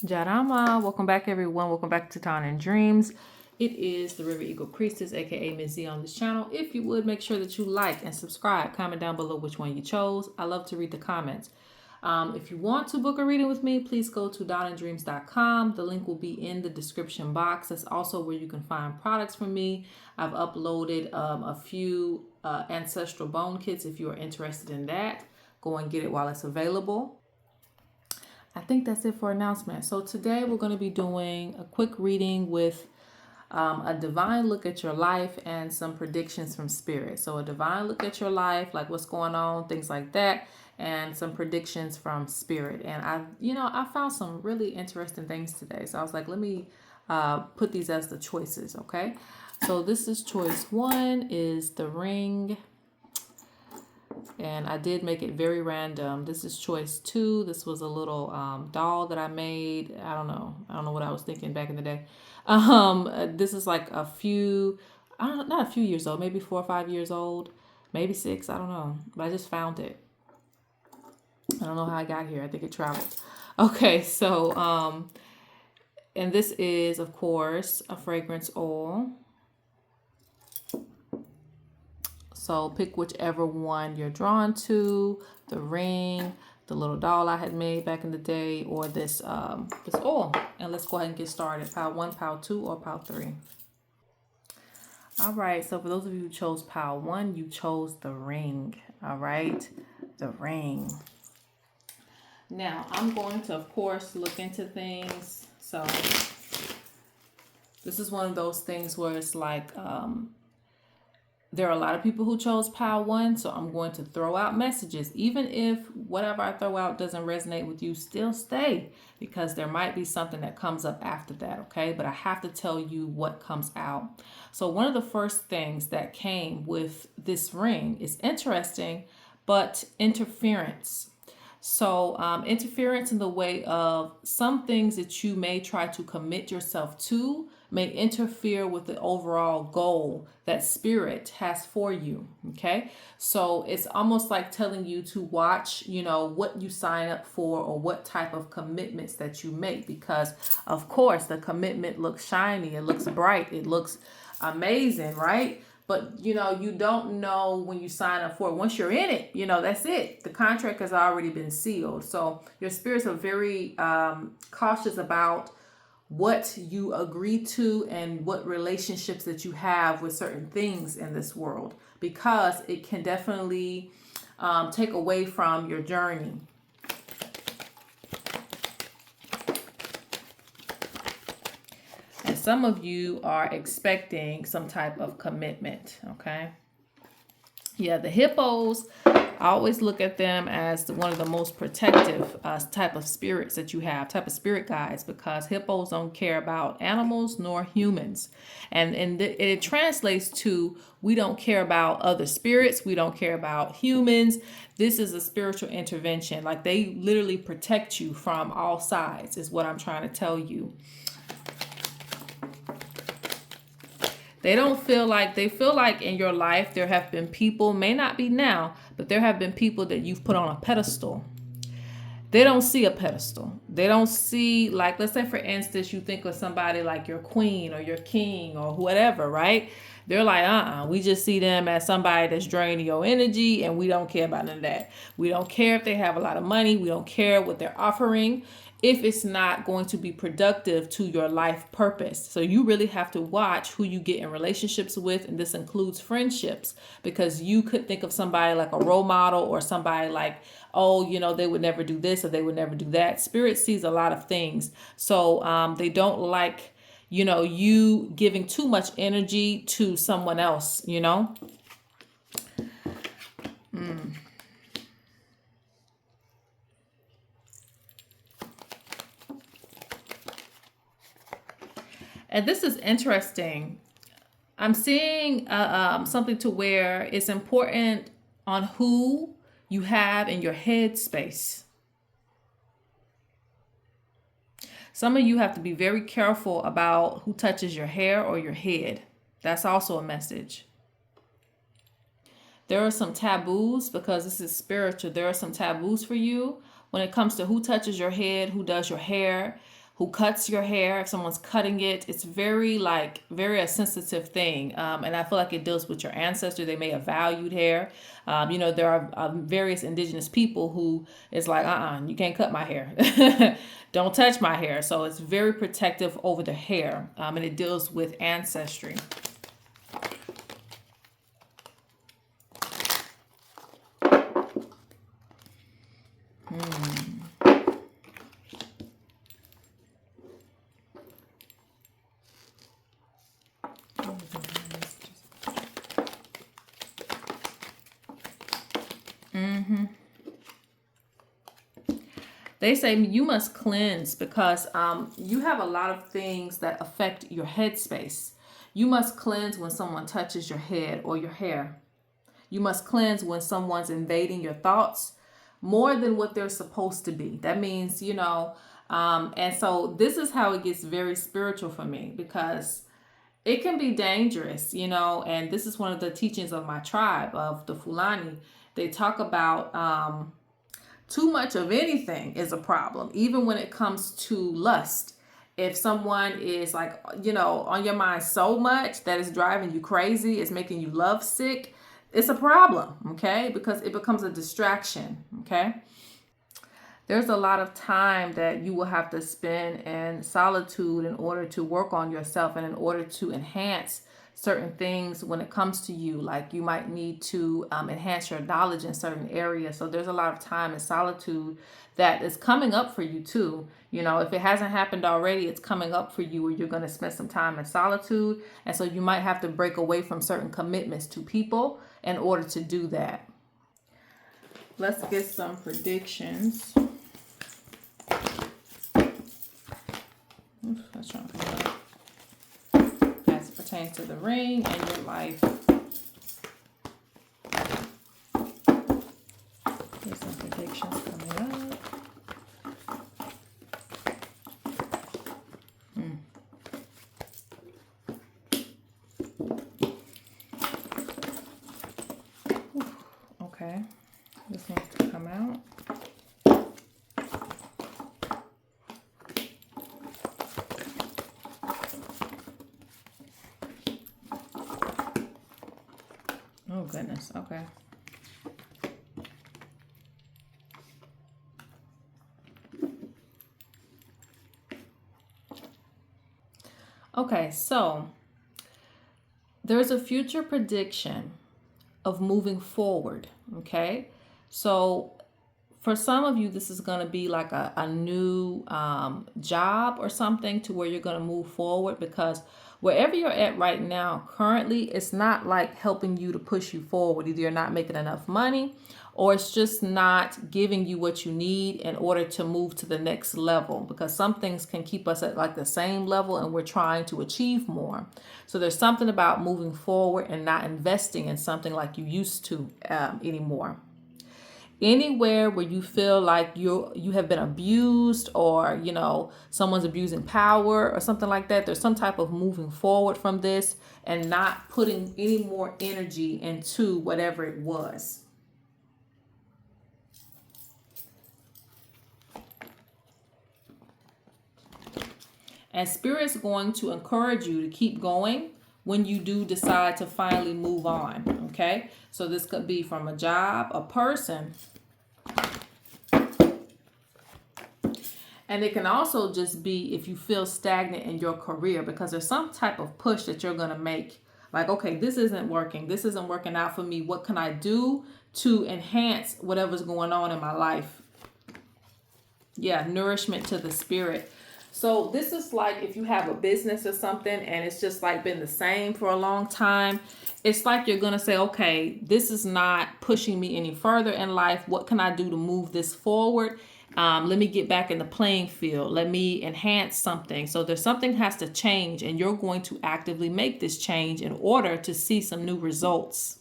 Jarama, welcome back everyone. Welcome back to Town and Dreams. It is the River Eagle Priestess, aka Ms.Z on this channel. If you would, make sure that you like and subscribe. Comment down below which one you chose. I love to read the comments. If you want to book a reading with me, please go to dotandreams.com. The link will be in the description box. That's also where you can find products from me. I've uploaded a few ancestral bone kits if you are interested in that. Go and get it while it's available. I think that's it for announcements. So today we're going to be doing a quick reading with a divine look at your life and some predictions from spirit. So a divine look at your life, like what's going on, things like that, and some predictions from spirit. And I found some really interesting things today. So I was like, let me put these as the choices. Okay. So this is choice 1 is the ring. And I did make it very random. This is choice 2. This was a little doll that I made. I don't know what I was thinking back in the day. This is like a few, I don't know, not a few years old, maybe 4 or 5 years old, maybe 6. I don't know, but I just found it. I don't know how I got here. I think it traveled. Okay, so and this is of course a fragrance oil. So pick whichever one you're drawn to, the ring, the little doll I had made back in the day, or this oil. And let's go ahead and get started. Pile 1, pile 2, or pile 3. All right, so for those of you who chose pile 1, you chose the ring. All right, the ring. Now, I'm going to, of course, look into things. So this is one of those things where it's like, there are a lot of people who chose pile 1, so I'm going to throw out messages. Even if whatever I throw out doesn't resonate with you, still stay, because there might be something that comes up after that, okay? But I have to tell you what comes out. So one of the first things that came with this ring is interesting, but interference. So interference in the way of some things that you may try to commit yourself to may interfere with the overall goal that spirit has for you. Okay. So it's almost like telling you to watch, what you sign up for or what type of commitments that you make, because of course the commitment looks shiny, it looks bright, it looks amazing, right? But you don't know when you sign up for it. Once you're in it, that's it. The contract has already been sealed. So your spirits are very cautious about what you agree to and what relationships that you have with certain things in this world, because it can definitely take away from your journey. And some of you are expecting some type of commitment, okay? Yeah, the hippos, I always look at them as one of the most protective type of spirits that you have, type of spirit guides, because hippos don't care about animals nor humans. And it translates to, we don't care about other spirits. We don't care about humans. This is a spiritual intervention. Like, they literally protect you from all sides is what I'm trying to tell you. They feel like in your life there have been people, may not be now, but there have been people that you've put on a pedestal. They don't see a pedestal. They don't see, like, let's say for instance, you think of somebody like your queen or your king or whatever, right? They're like, we just see them as somebody that's draining your energy, and we don't care about none of that. We don't care if they have a lot of money. We don't care what they're offering if it's not going to be productive to your life purpose. So you really have to watch who you get in relationships with, and this includes friendships, because you could think of somebody like a role model or somebody like, they would never do this or they would never do that. Spirit sees a lot of things. So they don't like, you giving too much energy to someone else, And this is interesting. I'm seeing something to where it's important on who you have in your head space. Some of you have to be very careful about who touches your hair or your head. That's also a message. There are some taboos, because this is spiritual. There are some taboos for you when it comes to who touches your head, who does your hair, who cuts your hair, if someone's cutting it, it's very very a sensitive thing. And I feel like it deals with your ancestors. They may have valued hair. You know, there are various indigenous people who is like, you can't cut my hair. Don't touch my hair. So it's very protective over the hair. And it deals with ancestry. They say you must cleanse because you have a lot of things that affect your headspace. You must cleanse when someone touches your head or your hair. You must cleanse when someone's invading your thoughts more than what they're supposed to be. That means, you know, and so this is how it gets very spiritual for me, because it can be dangerous, you know, and this is one of the teachings of my tribe, of the Fulani. They talk about too much of anything is a problem, even when it comes to lust. If someone is like, you know, on your mind so much that it's driving you crazy, it's making you lovesick, it's a problem, okay? Because it becomes a distraction, okay? There's a lot of time that you will have to spend in solitude in order to work on yourself and in order to enhance certain things when it comes to you. Like you might need to enhance your knowledge in certain areas. So there's a lot of time in solitude that is coming up for you too. You know, if it hasn't happened already, it's coming up for you, where you're going to spend some time in solitude. And so you might have to break away from certain commitments to people in order to do that. Let's get some predictions. Oops, that's trying to come up. As it pertains to the ring and your life. There's some predictions coming up. Okay, this needs to come out. Oh goodness, okay. Okay, so there's a future prediction of moving forward, okay? So for some of you, this is going to be like a new job or something to where you're going to move forward, because wherever you're at right now, currently, it's not like helping you to push you forward. Either you're not making enough money, or it's just not giving you what you need in order to move to the next level, because some things can keep us at like the same level and we're trying to achieve more. So there's something about moving forward and not investing in something like you used to anymore. Anywhere where you feel like you have been abused, or you know someone's abusing power or something like that, there's some type of moving forward from this and not putting any more energy into whatever it was. And Spirit's going to encourage you to keep going when you do decide to finally move on, okay? So this could be from a job, a person. And it can also just be if you feel stagnant in your career, because there's some type of push that you're going to make. Like, okay, this isn't working. This isn't working out for me. What can I do to enhance whatever's going on in my life? Yeah, nourishment to the spirit. So this is like if you have a business or something and it's just like been the same for a long time. It's like you're going to say, okay, this is not pushing me any further in life. What can I do to move this forward? Let me get back in the playing field. Let me enhance something. So there's something has to change, and you're going to actively make this change in order to see some new results.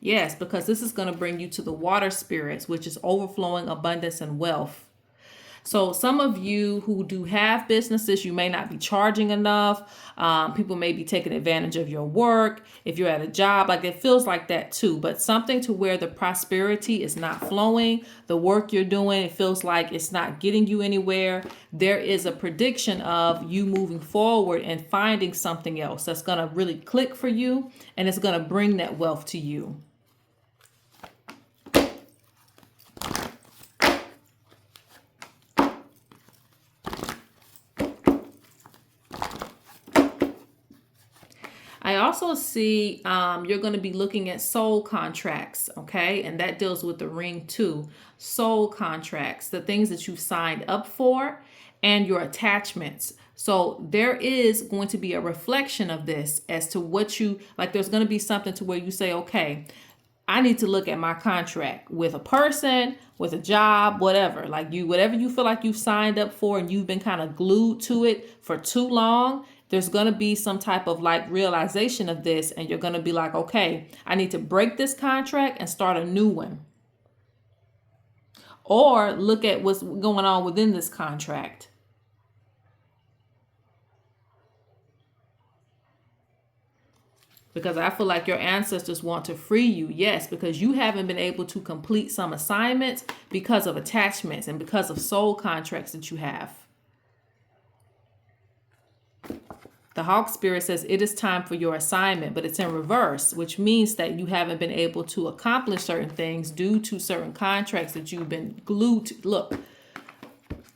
Yes, because this is going to bring you to the water spirits, which is overflowing abundance and wealth. So some of you who do have businesses, you may not be charging enough. People may be taking advantage of your work. If you're at a job, like it feels like that too, but something to where the prosperity is not flowing, the work you're doing, it feels like it's not getting you anywhere. There is a prediction of you moving forward and finding something else that's going to really click for you, and it's going to bring that wealth to you. I also see you're going to be looking at soul contracts, okay? And that deals with the ring too. Soul contracts, the things that you've signed up for and your attachments. So there is going to be a reflection of this as to what you, like there's going to be something to where you say, okay, I need to look at my contract with a person, with a job, whatever. Like you, whatever you feel like you've signed up for and you've been kind of glued to it for too long, there's going to be some type of like realization of this. And you're going to be like, okay, I need to break this contract and start a new one. Or look at what's going on within this contract. Because I feel like your ancestors want to free you. Yes, because you haven't been able to complete some assignments because of attachments and because of soul contracts that you have. The Hawk Spirit says it is time for your assignment, but it's in reverse, which means that you haven't been able to accomplish certain things due to certain contracts that you've been glued to. Look,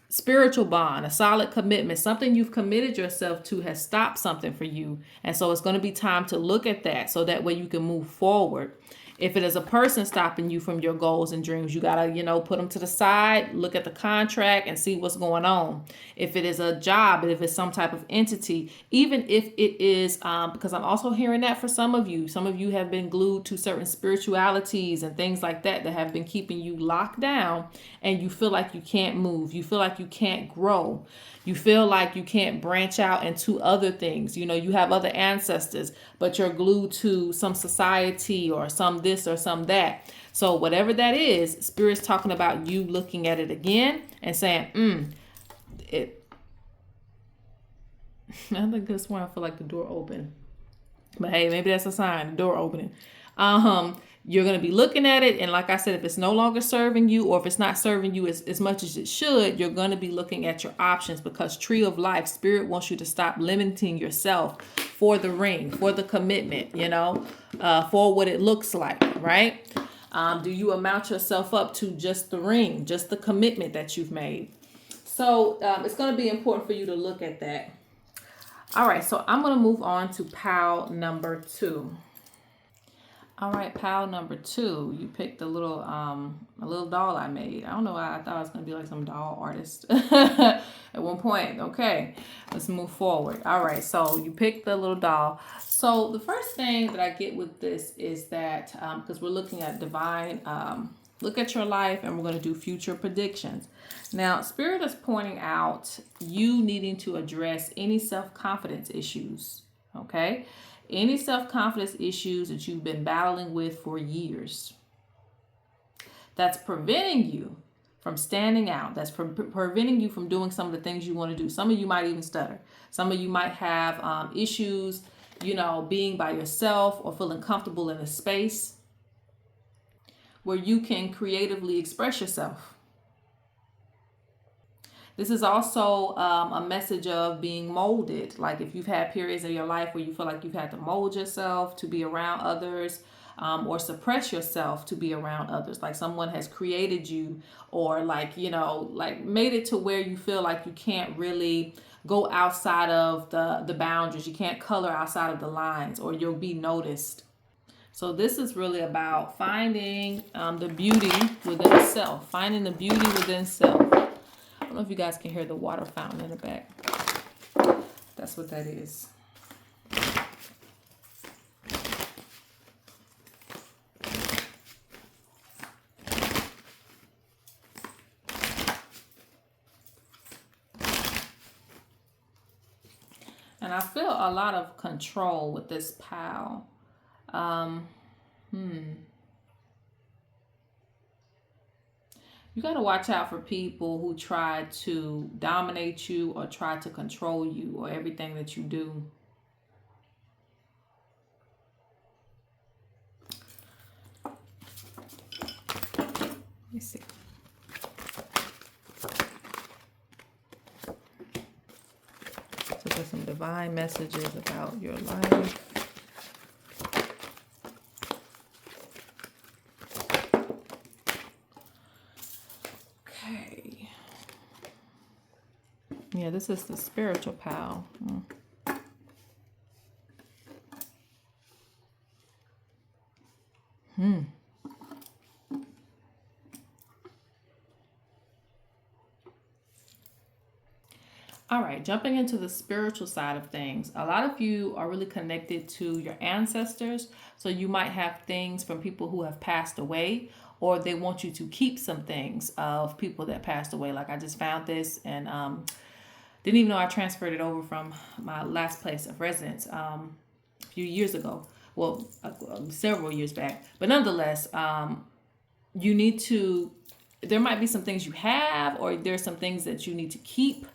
spiritual bond, a solid commitment, something you've committed yourself to has stopped something for you. And so it's going to be time to look at that so that way you can move forward. If it is a person stopping you from your goals and dreams, you got to, put them to the side, look at the contract and see what's going on. If it is a job, if it's some type of entity, even if it is, because I'm also hearing that for some of you have been glued to certain spiritualities and things like that that have been keeping you locked down, and you feel like you can't move. You feel like you can't grow. You feel like you can't branch out into other things. You have other ancestors, but you're glued to some society or some this or some that. So whatever that is, Spirit's talking about you looking at it again and saying, I think this one, I feel like the door open. But hey, maybe that's a sign, the door opening. You're going to be looking at it. And like I said, if it's no longer serving you, or if it's not serving you as much as it should, you're going to be looking at your options, because Tree of Life, Spirit wants you to stop limiting yourself for the ring, for the commitment, for what it looks like, right? Do you amount yourself up to just the ring, just the commitment that you've made? So it's going to be important for you to look at that. All right, so I'm going to move on to pile number 2. All right, pile number 2. You picked a little doll I made. I don't know why I thought I was going to be like some doll artist at one point. Okay, let's move forward. All right, so you picked the little doll. So the first thing that I get with this is that, because we're looking at divine, look at your life, and we're going to do future predictions. Now, Spirit is pointing out you needing to address any self-confidence issues, okay? Any self-confidence issues that you've been battling with for years. That's preventing you from standing out. That's preventing you from doing some of the things you want to do. Some of you might even stutter. Some of you might have issues, being by yourself or feeling comfortable in a space where you can creatively express yourself. This is also a message of being molded. Like if you've had periods in your life where you feel like you've had to mold yourself to be around others, or suppress yourself to be around others. Like someone has created you, or like made it to where you feel like you can't really go outside of the boundaries. You can't color outside of the lines, or you'll be noticed. So this is really about finding the beauty within self. Finding the beauty within self. I don't know if you guys can hear the water fountain in the back. That's what that is. And I feel a lot of control with this pile. You got to watch out for people who try to dominate you or try to control you or everything that you do. Let me see. So there's some divine messages about your life. Okay. Yeah, this is the spiritual pal. All right, jumping into the spiritual side of things. A lot of you are really connected to your ancestors. So you might have things from people who have passed away, or they want you to keep some things of people that passed away. Like I just found this and didn't even know I transferred it over from my last place of residence a few years ago. Well, several years back. But nonetheless, you need to, there might be some things you have, or there's some things that you need to keep.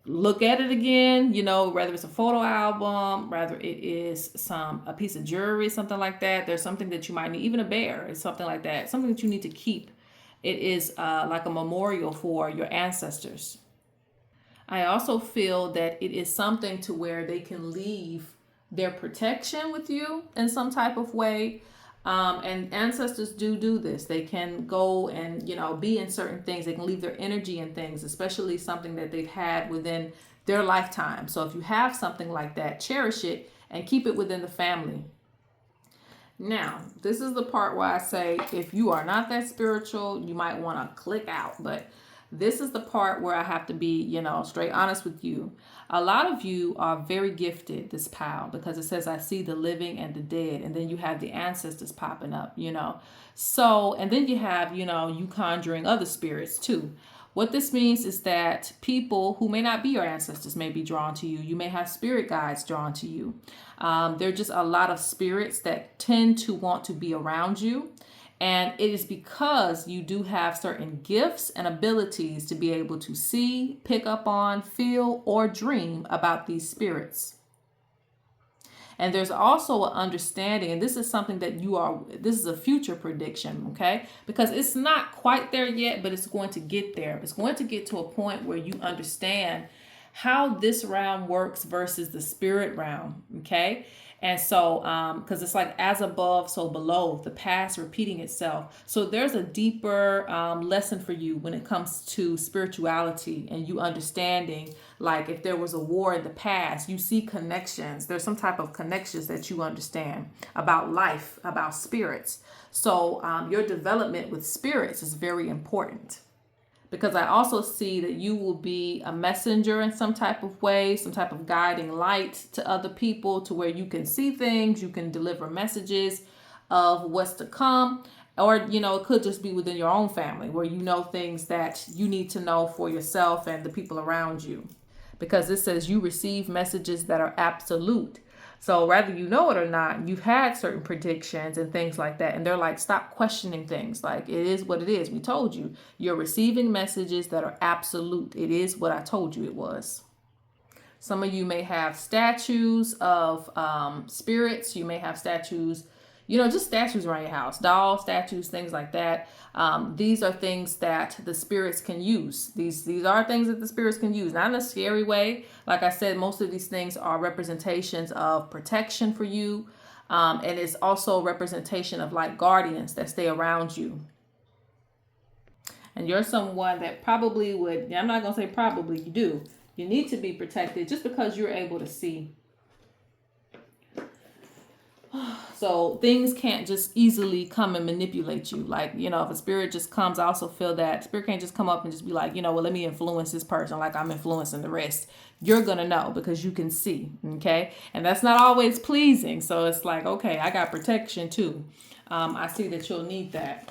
Look at it again, you know, whether it's a photo album, whether it is a piece of jewelry, something like that. There's something that you might need, even a bear, it's something like that, something that you need to keep. It is like a memorial for your ancestors. I also feel that it is something to where they can leave their protection with you in some type of way. And ancestors do this. They can go and, you know, be in certain things. They can leave their energy in things, especially something that they've had within their lifetime. So if you have something like that, cherish it and keep it within the family. Now, this is the part where I say, if you are not that spiritual, you might want to click out. But this is the part where I have to be, you know, straight honest with you. A lot of you are very gifted, this pile, because it says, I see the living and the dead. And then you have the ancestors popping up, you know. So, and then you have, you know, you conjuring other spirits too. What this means is that people who may not be your ancestors may be drawn to you. You may have spirit guides drawn to you. There are just a lot of spirits that tend to want to be around you. And it is because you do have certain gifts and abilities to be able to see, pick up on, feel, or dream about these spirits. And there's also an understanding, and this is something that this is a future prediction, okay? Because it's not quite there yet, but it's going to get there. It's going to get to a point where you understand how this realm works versus the spirit realm, okay? And so, because it's like as above, so below, the past repeating itself. So there's a deeper lesson for you when it comes to spirituality and you understanding, like if there was a war in the past, you see connections. There's some type of connections that you understand about life, about spirits. So your development with spirits is very important. Because I also see that you will be a messenger in some type of way, some type of guiding light to other people to where you can see things, you can deliver messages of what's to come. Or, you know, it could just be within your own family where you know things that you need to know for yourself and the people around you. Because it says you receive messages that are absolute. So whether you know it or not, you've had certain predictions and things like that. And they're like, stop questioning things. Like, it is what it is. We told you. You're receiving messages that are absolute. It is what I told you it was. Some of you may have statues of spirits. You may have statues, you know, just statues around your house. Doll statues, things like that. These are things that the spirits can use. These are things that the spirits can use. Not in a scary way. Like I said, most of these things are representations of protection for you. And it's also a representation of like guardians that stay around you. And you're someone that probably would, I'm not going to say probably, you do. You need to be protected just because you're able to see. So things can't just easily come and manipulate you. Like, you know, if a spirit just comes, I also feel that spirit can't just come up and just be like, you know, well, let me influence this person like I'm influencing the rest. You're going to know because you can see. Okay. And that's not always pleasing. So it's like, okay, I got protection too. I see that you'll need that.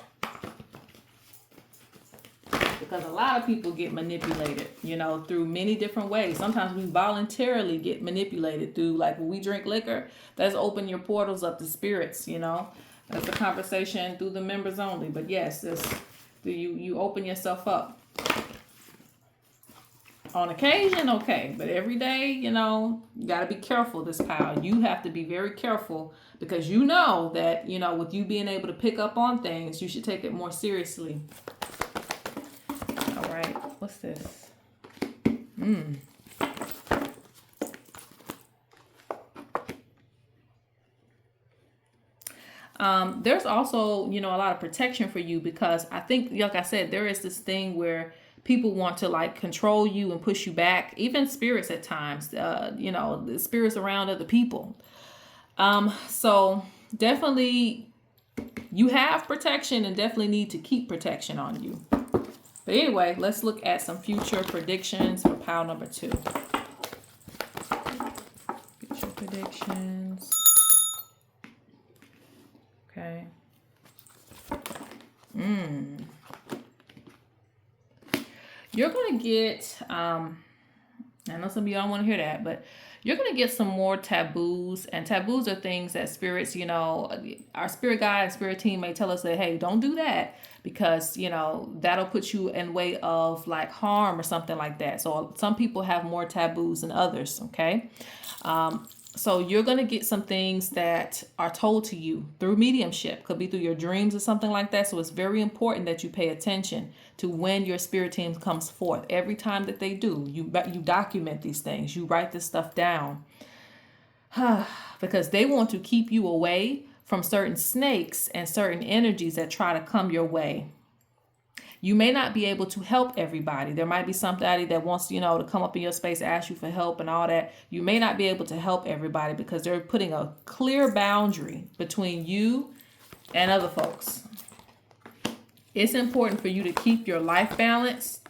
Because a lot of people get manipulated, you know, through many different ways. Sometimes we voluntarily get manipulated through, like when we drink liquor, that's open your portals up to spirits, you know. That's a conversation through the members only. But yes, Do you open yourself up? On occasion, okay, but every day, you got to be careful, this pal. You have to be very careful because you know that, with you being able to pick up on things, you should take it more seriously. All right, what's this? There's also, a lot of protection for you because I think, like I said, there is this thing where people want to like control you and push you back, even spirits at times, the spirits around other people. So definitely you have protection and definitely need to keep protection on you. But anyway, let's look at some future predictions for pile number 2. Future predictions. Okay. You're going to get, I know some of you don't want to hear that, but you're going to get some more taboos. And taboos are things that spirits, our spirit guide and spirit team may tell us that, hey, don't do that because, that'll put you in way of like harm or something like that. So some people have more taboos than others, okay? So you're going to get some things that are told to you through mediumship. Could be through your dreams or something like that. So it's very important that you pay attention to when your spirit team comes forth. Every time that they do, you document these things. You write this stuff down. Because they want to keep you away from certain snakes and certain energies that try to come your way. You may not be able to help everybody. There might be somebody that wants, to come up in your space, ask you for help and all that. You may not be able to help everybody because they're putting a clear boundary between you and other folks. It's important for you to keep your life balanced.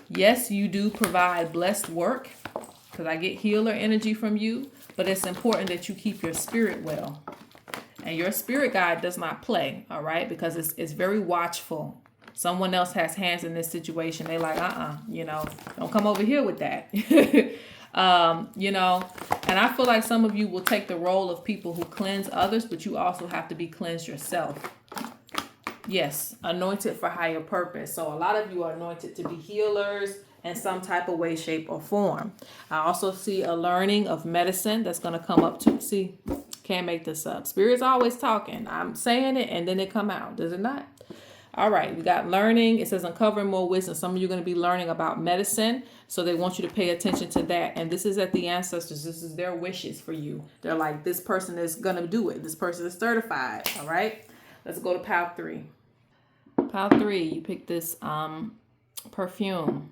Yes, you do provide blessed work because I get healer energy from you, but it's important that you keep your spirit well. And your spirit guide does not play, all right, because it's very watchful. Someone else has hands in this situation. They like, don't come over here with that. And I feel like some of you will take the role of people who cleanse others, but you also have to be cleansed yourself. Yes, anointed for higher purpose. So a lot of you are anointed to be healers in some type of way, shape, or form. I also see a learning of medicine that's going to come up too. See, can't make this up. Spirit's always talking. I'm saying it and then it come out. Does it not? All right, we got learning. It says uncovering more wisdom. Some of you are going to be learning about medicine. So they want you to pay attention to that. And this is at the ancestors. This is their wishes for you. They're like, this person is going to do it. This person is certified. All right, let's go to pile 3. Pile 3, you pick this perfume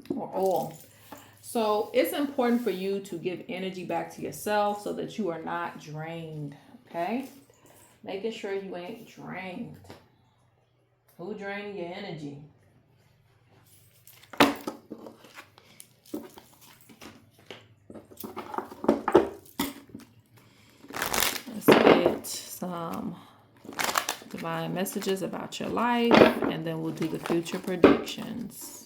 or oil. So it's important for you to give energy back to yourself so that you are not drained. Okay, making sure you ain't drained. Who drained your energy? Let's get some divine messages about your life, and then we'll do the future predictions.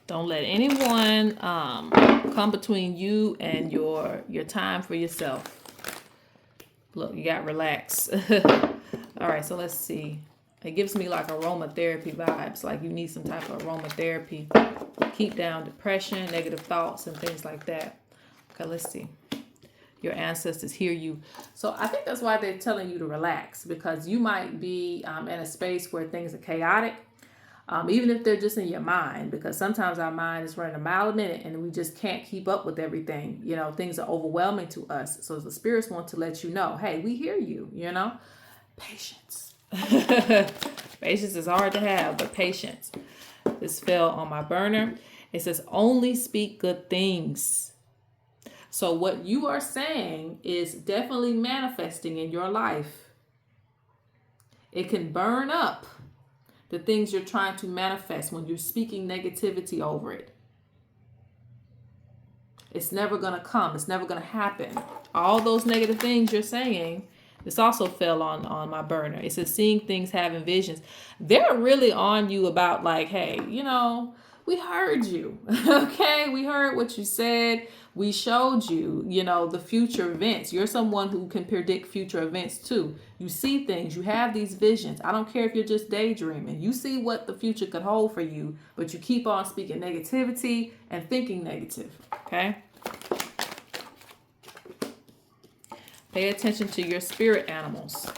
Don't let anyone come between you and your time for yourself. Look, you got relax. All right, so let's see. It gives me like aromatherapy vibes, like you need some type of aromatherapy. Keep down depression, negative thoughts, and things like that. Okay, let's see. Your ancestors hear you. So I think that's why they're telling you to relax, because you might be in a space where things are chaotic. Even if they're just in your mind, because sometimes our mind is running a mile a minute and we just can't keep up with everything. Things are overwhelming to us. So the spirits want to let you know, hey, we hear you, Patience. Patience is hard to have, but patience. This fell on my burner. It says, only speak good things. So what you are saying is definitely manifesting in your life. It can burn up the things you're trying to manifest when you're speaking negativity over it. It's never going to come. It's never going to happen. All those negative things you're saying, this also fell on my burner. It says seeing things, having visions. They're really on you about like, hey, we we heard you. Okay, we heard what you said. We showed you, you know, the future events. You're someone who can predict future events too. You see things, you have these visions. I don't care if you're just daydreaming. You see what the future could hold for you, but you keep on speaking negativity and thinking negative. Okay? Pay attention to your spirit animals.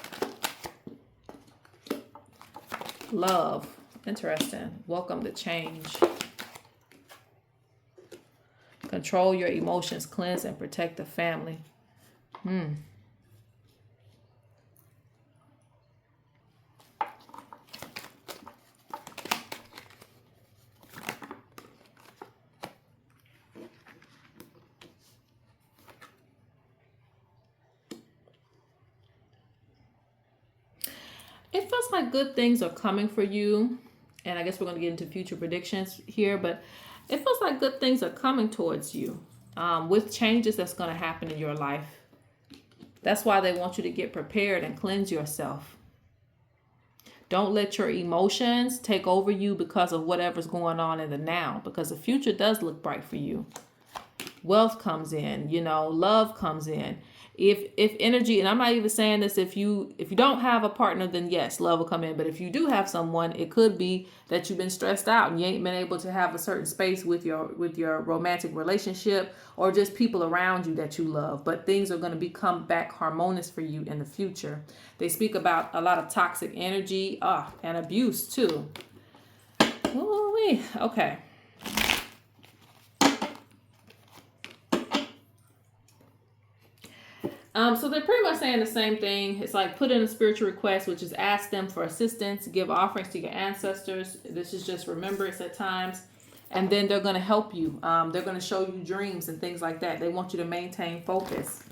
Love. Interesting. Welcome to change. Control your emotions. Cleanse and protect the family. It feels like good things are coming for you. And I guess we're going to get into future predictions here, but it feels like good things are coming towards you with changes that's going to happen in your life. That's why they want you to get prepared and cleanse yourself. Don't let your emotions take over you because of whatever's going on in the now, because the future does look bright for you. Wealth comes in, you know, love comes in. If energy, and I'm not even saying this, if you don't have a partner, then yes, love will come in. But if you do have someone, it could be that you've been stressed out and you ain't been able to have a certain space with your romantic relationship or just people around you that you love. But things are going to become back harmonious for you in the future. They speak about a lot of toxic energy and abuse too. Ooh-wee. Okay. So they're pretty much saying the same thing. It's like put in a spiritual request, which is ask them for assistance, give offerings to your ancestors. This is just remembrance at times. And then they're going to help you. They're going to show you dreams and things like that. They want you to maintain focus.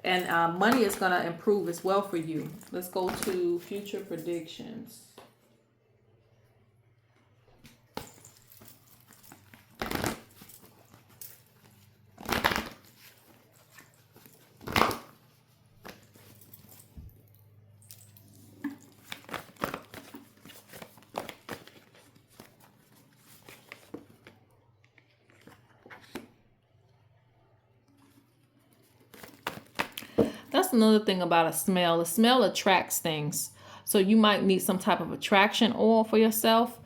And money is going to improve as well for you. Let's go to future predictions. That's another thing about a smell. The smell attracts things. So you might need some type of attraction oil for yourself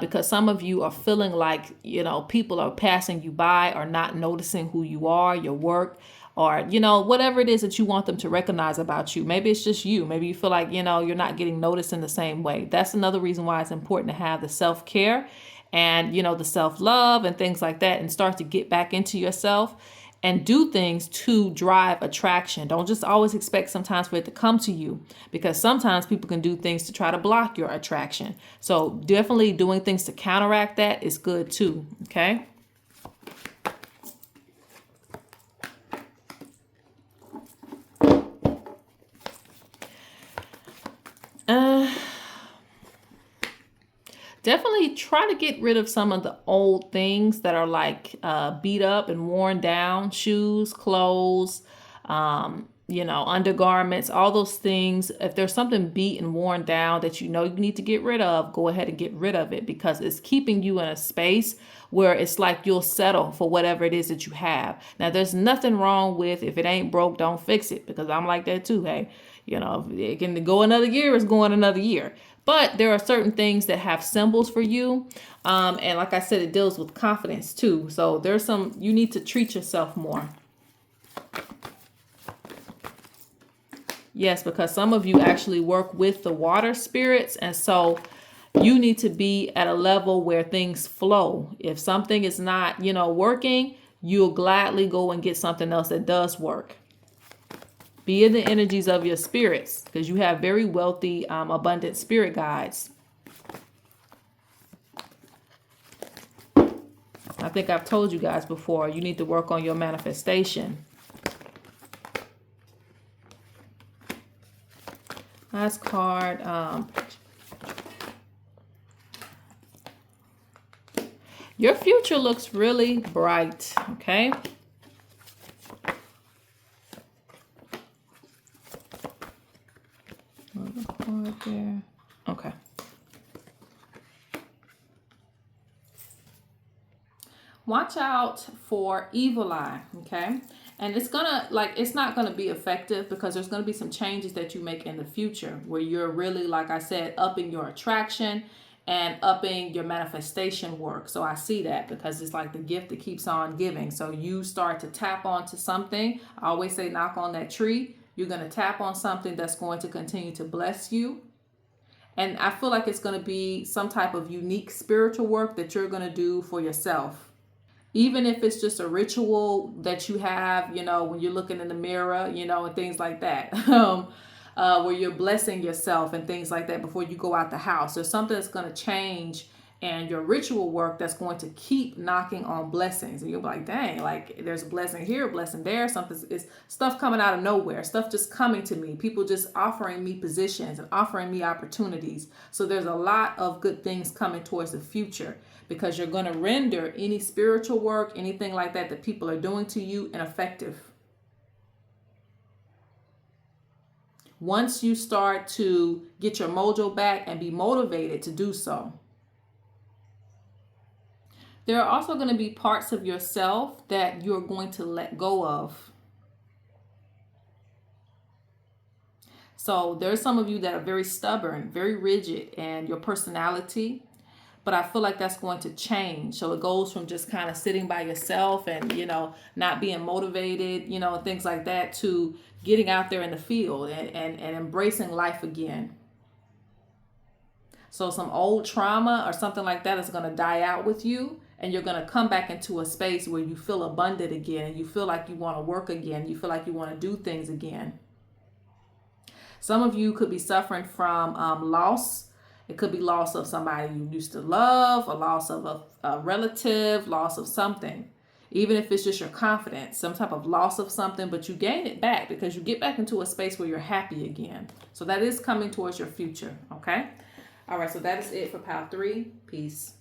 because some of you are feeling like, you know, people are passing you by or not noticing who you are, your work, or, you know, whatever it is that you want them to recognize about you. Maybe it's just you. Maybe you feel like, you know, you're not getting noticed in the same way. That's another reason why it's important to have the self-care and, you know, the self-love and things like that and start to get back into yourself and do things to drive attraction. Don't just always expect sometimes for it to come to you, because sometimes people can do things to try to block your attraction. So definitely doing things to counteract that is good too. Okay. Definitely try to get rid of some of the old things that are like beat up and worn down, shoes, clothes, you know, undergarments, all those things. If there's something beat and worn down that you know you need to get rid of, go ahead and get rid of it, because it's keeping you in a space where it's like you'll settle for whatever it is that you have. Now, there's nothing wrong with if it ain't broke, don't fix it, because I'm like that too. Hey, you know, if it can go another year, it's going another year. But there are certain things that have symbols for you. And like I said, it deals with confidence too. So there's some, you need to treat yourself more. Yes, because some of you actually work with the water spirits. And so you need to be at a level where things flow. If something is not, you know, working, you'll gladly go and get something else that does work. Be in the energies of your spirits, because you have very wealthy, abundant spirit guides. I think I've told you guys before, you need to work on your manifestation. Last card. Your future looks really bright, okay? There. Okay. Watch out for evil eye, okay? And it's not gonna be effective because there's gonna be some changes that you make in the future where you're really, like I said, upping your attraction and upping your manifestation work. So I see that because it's like the gift that keeps on giving. So you start to tap onto something. I always say knock on that tree. You're gonna tap on something that's going to continue to bless you. And I feel like it's going to be some type of unique spiritual work that you're going to do for yourself. Even if it's just a ritual that you have, when you're looking in the mirror, and things like that, where you're blessing yourself and things like that before you go out the house. There's something that's going to change and your ritual work that's going to keep knocking on blessings. And you'll be like, dang, like there's a blessing here, a blessing there. Something is stuff coming out of nowhere, stuff just coming to me, people just offering me positions and offering me opportunities. So there's a lot of good things coming towards the future because you're going to render any spiritual work, anything like that that people are doing to you, ineffective. Once you start to get your mojo back and be motivated to do so. There are also going to be parts of yourself that you're going to let go of. So there's some of you that are very stubborn, very rigid, and your personality, but I feel like that's going to change. So it goes from just kind of sitting by yourself and, not being motivated, things like that, to getting out there in the field and embracing life again. So some old trauma or something like that is going to die out with you. And you're going to come back into a space where you feel abundant again. And you feel like you want to work again. You feel like you want to do things again. Some of you could be suffering from loss. It could be loss of somebody you used to love, a loss of a relative, loss of something. Even if it's just your confidence, some type of loss of something, but you gain it back because you get back into a space where you're happy again. So that is coming towards your future, okay? All right, so that is it for pile 3. Peace.